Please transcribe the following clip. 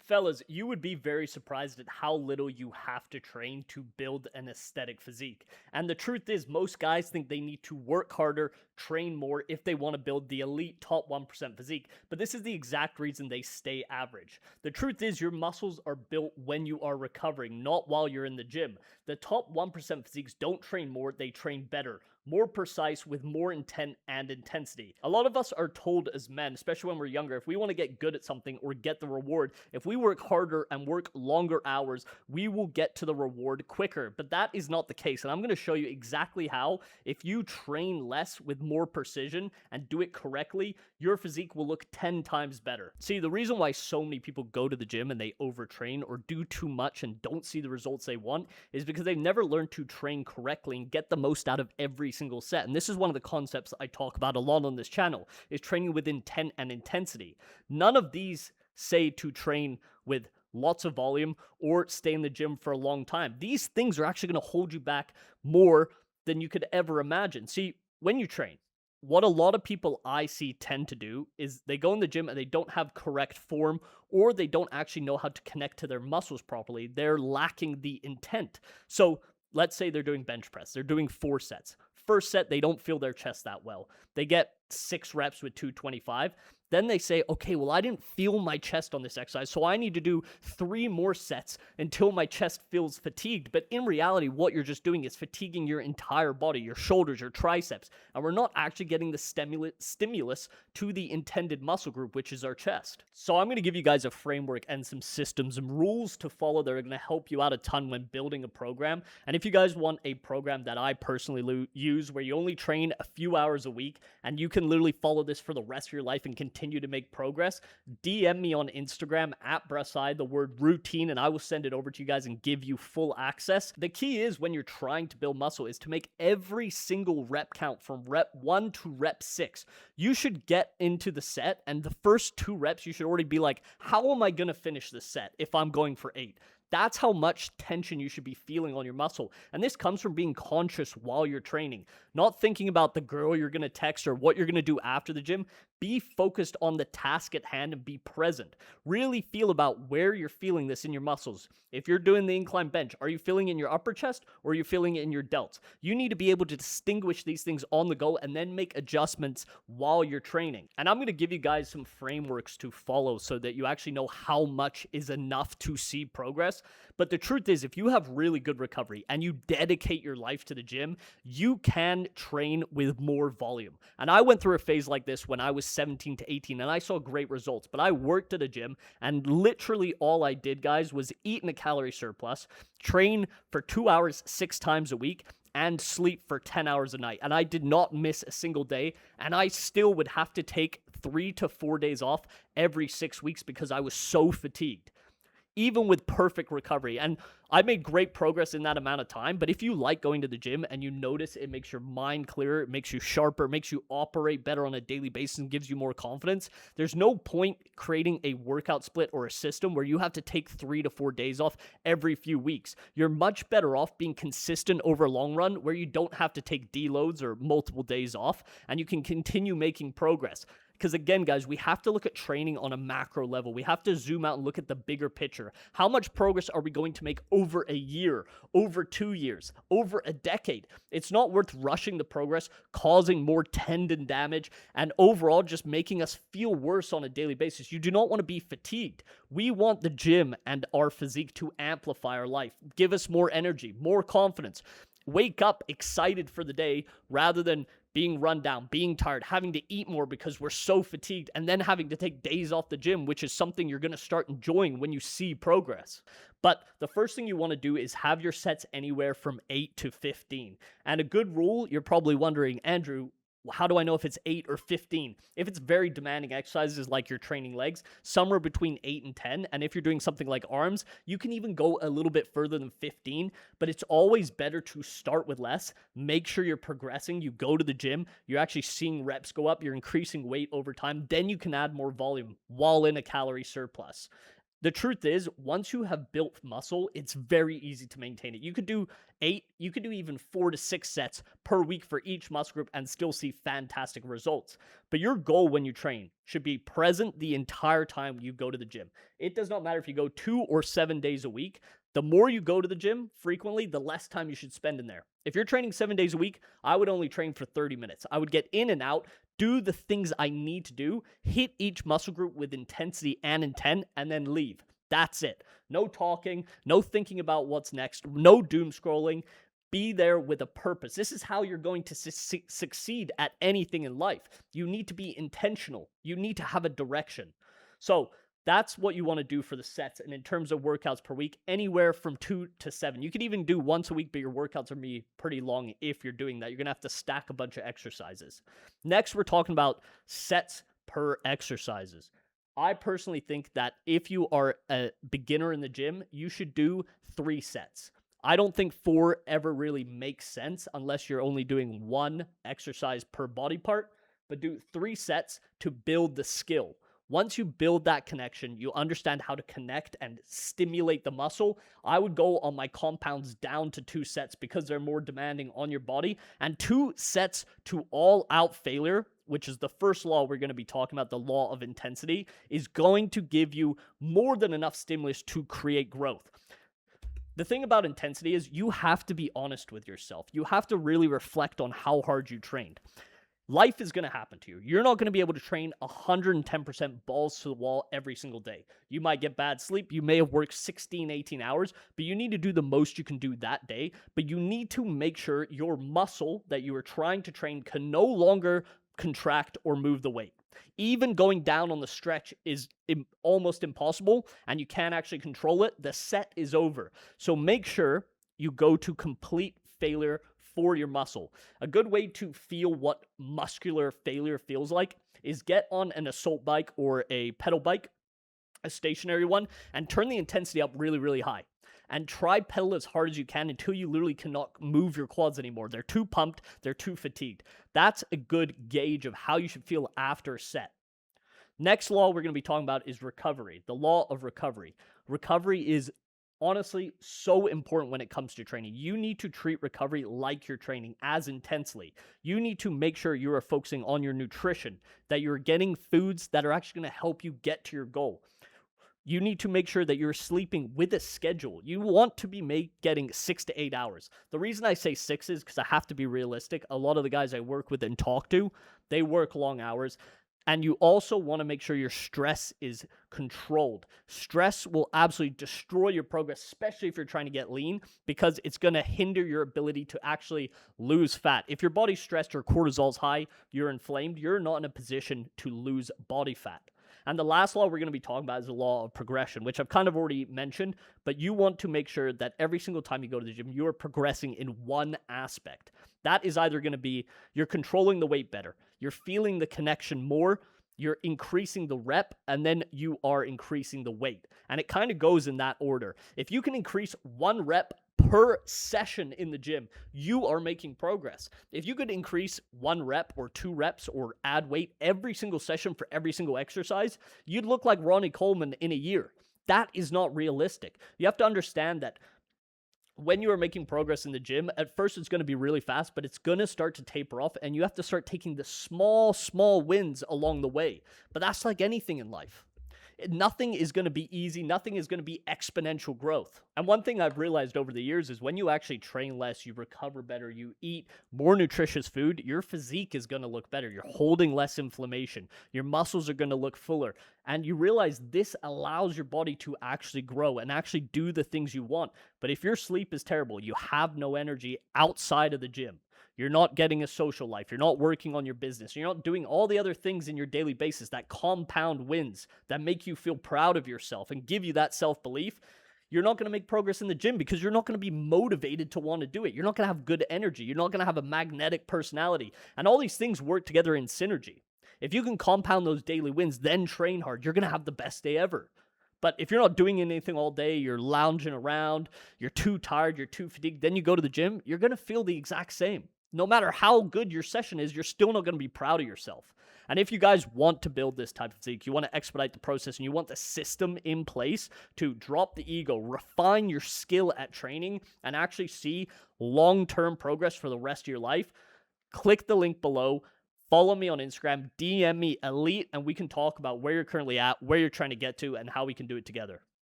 Fellas, you would be very surprised at how little you have to train to build an aesthetic physique. And the truth is, most guys think they need to work harder, train more if they want to build the elite top 1% physique. But this is the exact reason they stay average. The truth is, your muscles are built when you are recovering, not while you're in the gym. The top 1% physiques don't train more, they train better, more precise, with more intent and intensity. A lot of us are told as men, especially when we're younger, if we want to get good at something or get the reward, if we work harder and work longer hours, we will get to the reward quicker. But that is not the case. And I'm going to show you exactly how, if you train less with more precision and do it correctly, your physique will look 10 times better. See, the reason why so many people go to the gym and they overtrain or do too much and don't see the results they want is because they've never learned to train correctly and get the most out of every single set. And this is one of the concepts I talk about a lot on this channel, is training with intent and intensity. None of these say to train with lots of volume or stay in the gym for a long time. These things are actually going to hold you back more than you could ever imagine. See, when you train, what a lot of people I see tend to do is they go in the gym and they don't have correct form, or they don't actually know how to connect to their muscles properly. They're lacking the intent. So let's say they're doing bench press. They're doing 4 sets. First set, they don't feel their chest that well. They get 6 reps with 225. Then they say, okay, well, I didn't feel my chest on this exercise, so I need to do 3 more sets until my chest feels fatigued. But in reality, what you're just doing is fatiguing your entire body, your shoulders, your triceps, and we're not actually getting the stimulus to the intended muscle group, which is our chest. So I'm going to give you guys a framework and some systems and rules to follow that are going to help you out a ton when building a program. And if you guys want a program that I personally use, where you only train a few hours a week and you can literally follow this for the rest of your life and continue to make progress, DM me on Instagram at Brasai, the word routine, and I will send it over to you guys and give you full access. The key is, when you're trying to build muscle, is to make every single rep count from rep 1 to rep 6. You should get into the set, and the first 2 reps, you should already be like, how am I going to finish this set if I'm going for 8? That's how much tension you should be feeling on your muscle. And this comes from being conscious while you're training, not thinking about the girl you're going to text or what you're going to do after the gym. Be focused on the task at hand and be present. Really feel about where you're feeling this in your muscles. If you're doing the incline bench, are you feeling it in your upper chest or are you feeling it in your delts? You need to be able to distinguish these things on the go and then make adjustments while you're training. And I'm going to give you guys some frameworks to follow so that you actually know how much is enough to see progress. But the truth is, if you have really good recovery and you dedicate your life to the gym, you can train with more volume. And I went through a phase like this when I was 17 to 18, and I saw great results. But I worked at a gym, and literally all I did, guys, was eat in a calorie surplus, train for 2 hours 6 times a week, and sleep for 10 hours a night. And I did not miss a single day, and I still would have to take 3 to 4 days off every 6 weeks because I was so fatigued, even with perfect recovery. And I made great progress in that amount of time. But if you like going to the gym and you notice it makes your mind clearer, it makes you sharper, it makes you operate better on a daily basis and gives you more confidence, there's no point creating a workout split or a system where you have to take 3 to 4 days off every few weeks. You're much better off being consistent over a long run, where you don't have to take deloads or multiple days off and you can continue making progress. Because again, guys, we have to look at training on a macro level. We have to zoom out and look at the bigger picture. How much progress are we going to make over a year, over 2 years, over a decade? It's not worth rushing the progress, causing more tendon damage, and overall just making us feel worse on a daily basis. You do not want to be fatigued. We want the gym and our physique to amplify our life, give us more energy, more confidence. Wake up excited for the day rather than being run down, being tired, having to eat more because we're so fatigued, and then having to take days off the gym, which is something you're going to start enjoying when you see progress. But the first thing you want to do is have your sets anywhere from 8 to 15. And a good rule, you're probably wondering, Andrew, how do I know if it's 8 or 15? If it's very demanding exercises like you're training legs, somewhere between 8 and 10. And if you're doing something like arms, you can even go a little bit further than 15. But it's always better to start with less. Make sure you're progressing. You go to the gym, you're actually seeing reps go up, you're increasing weight over time. Then you can add more volume while in a calorie surplus. The truth is, once you have built muscle, it's very easy to maintain it. You could do 8, you could do even 4 to 6 sets per week for each muscle group and still see fantastic results. But your goal when you train should be present the entire time you go to the gym. It does not matter if you go 2 or 7 days a week. The more you go to the gym frequently, the less time you should spend in there. If you're training 7 days a week, I would only train for 30 minutes. I would get in and out, do the things I need to do, hit each muscle group with intensity and intent, and then leave. That's it. No talking, no thinking about what's next, no doom scrolling. Be there with a purpose. This is how you're going to succeed at anything in life. You need to be intentional. You need to have a direction. So that's what you want to do for the sets. And in terms of workouts per week, anywhere from 2 to 7. You could even do once a week, but your workouts are going to be pretty long if you're doing that. You're going to have to stack a bunch of exercises. Next, we're talking about sets per exercises. I personally think that if you are a beginner in the gym, you should do 3 sets. I don't think 4 ever really makes sense unless you're only doing 1 exercise per body part, but do 3 sets to build the skill. Once you build that connection, you understand how to connect and stimulate the muscle. I would go on my compounds down to 2 sets because they're more demanding on your body, and 2 sets to all out failure, which is the first law we're going to be talking about, the law of intensity, is going to give you more than enough stimulus to create growth. The thing about intensity is you have to be honest with yourself. You have to really reflect on how hard you trained. Life is going to happen to you. You're not going to be able to train 110% balls to the wall every single day. You might get bad sleep. You may have worked 16, 18 hours, but you need to do the most you can do that day. But you need to make sure your muscle that you are trying to train can no longer contract or move the weight. Even going down on the stretch is almost impossible, and you can't actually control it. The set is over. So make sure you go to complete failure for your muscle. A good way to feel what muscular failure feels like is get on an assault bike or a pedal bike, a stationary one, and turn the intensity up really, really high. And try pedal as hard as you can until you literally cannot move your quads anymore. They're too pumped, they're too fatigued. That's a good gauge of how you should feel after a set. Next law we're going to be talking about is recovery, the law of recovery. Recovery is honestly so important when it comes to training. You need to treat recovery like you're training as intensely. You need to make sure you are focusing on your nutrition, that you're getting foods that are actually going to help you get to your goal. You need to make sure that you're sleeping with a schedule. You want to be getting 6 to 8 hours. The reason I say 6 is because I have to be realistic. A lot of the guys I work with and talk to, they work long hours. And you also want to make sure your stress is controlled. Stress will absolutely destroy your progress, especially if you're trying to get lean, because it's going to hinder your ability to actually lose fat. If your body's stressed or cortisol's high, you're inflamed, you're not in a position to lose body fat. And the last law we're going to be talking about is the law of progression, which I've kind of already mentioned, but you want to make sure that every single time you go to the gym, you are progressing in one aspect. That is either going to be you're controlling the weight better, you're feeling the connection more, you're increasing the rep, and then you are increasing the weight. And it kind of goes in that order. If you can increase 1 rep per session in the gym, you are making progress. If you could increase 1 rep or 2 reps or add weight every single session for every single exercise, you'd look like Ronnie Coleman in a year. That is not realistic. You have to understand that when you are making progress in the gym, at first it's going to be really fast, but it's going to start to taper off, and you have to start taking the small wins along the way. But that's like anything in life. Nothing is going to be easy. Nothing is going to be exponential growth. And one thing I've realized over the years is when you actually train less, you recover better, you eat more nutritious food, your physique is going to look better. You're holding less inflammation. Your muscles are going to look fuller. And you realize this allows your body to actually grow and actually do the things you want. But if your sleep is terrible, you have no energy outside of the gym. You're not getting a social life. You're not working on your business. You're not doing all the other things in your daily basis that compound wins, that make you feel proud of yourself and give you that self-belief. You're not going to make progress in the gym because you're not going to be motivated to want to do it. You're not going to have good energy. You're not going to have a magnetic personality. And all these things work together in synergy. If you can compound those daily wins, then train hard, you're going to have the best day ever. But if you're not doing anything all day, you're lounging around, you're too tired, you're too fatigued, then you go to the gym, you're going to feel the exact same. no matter how good your session is, you're still not going to be proud of yourself. And if you guys want to build this type of physique, you want to expedite the process, and you want the system in place to drop the ego, refine your skill at training, and actually see long-term progress for the rest of your life, click the link below. Follow me on Instagram, DM me Elite, and we can talk about where you're currently at, where you're trying to get to, and how we can do it together.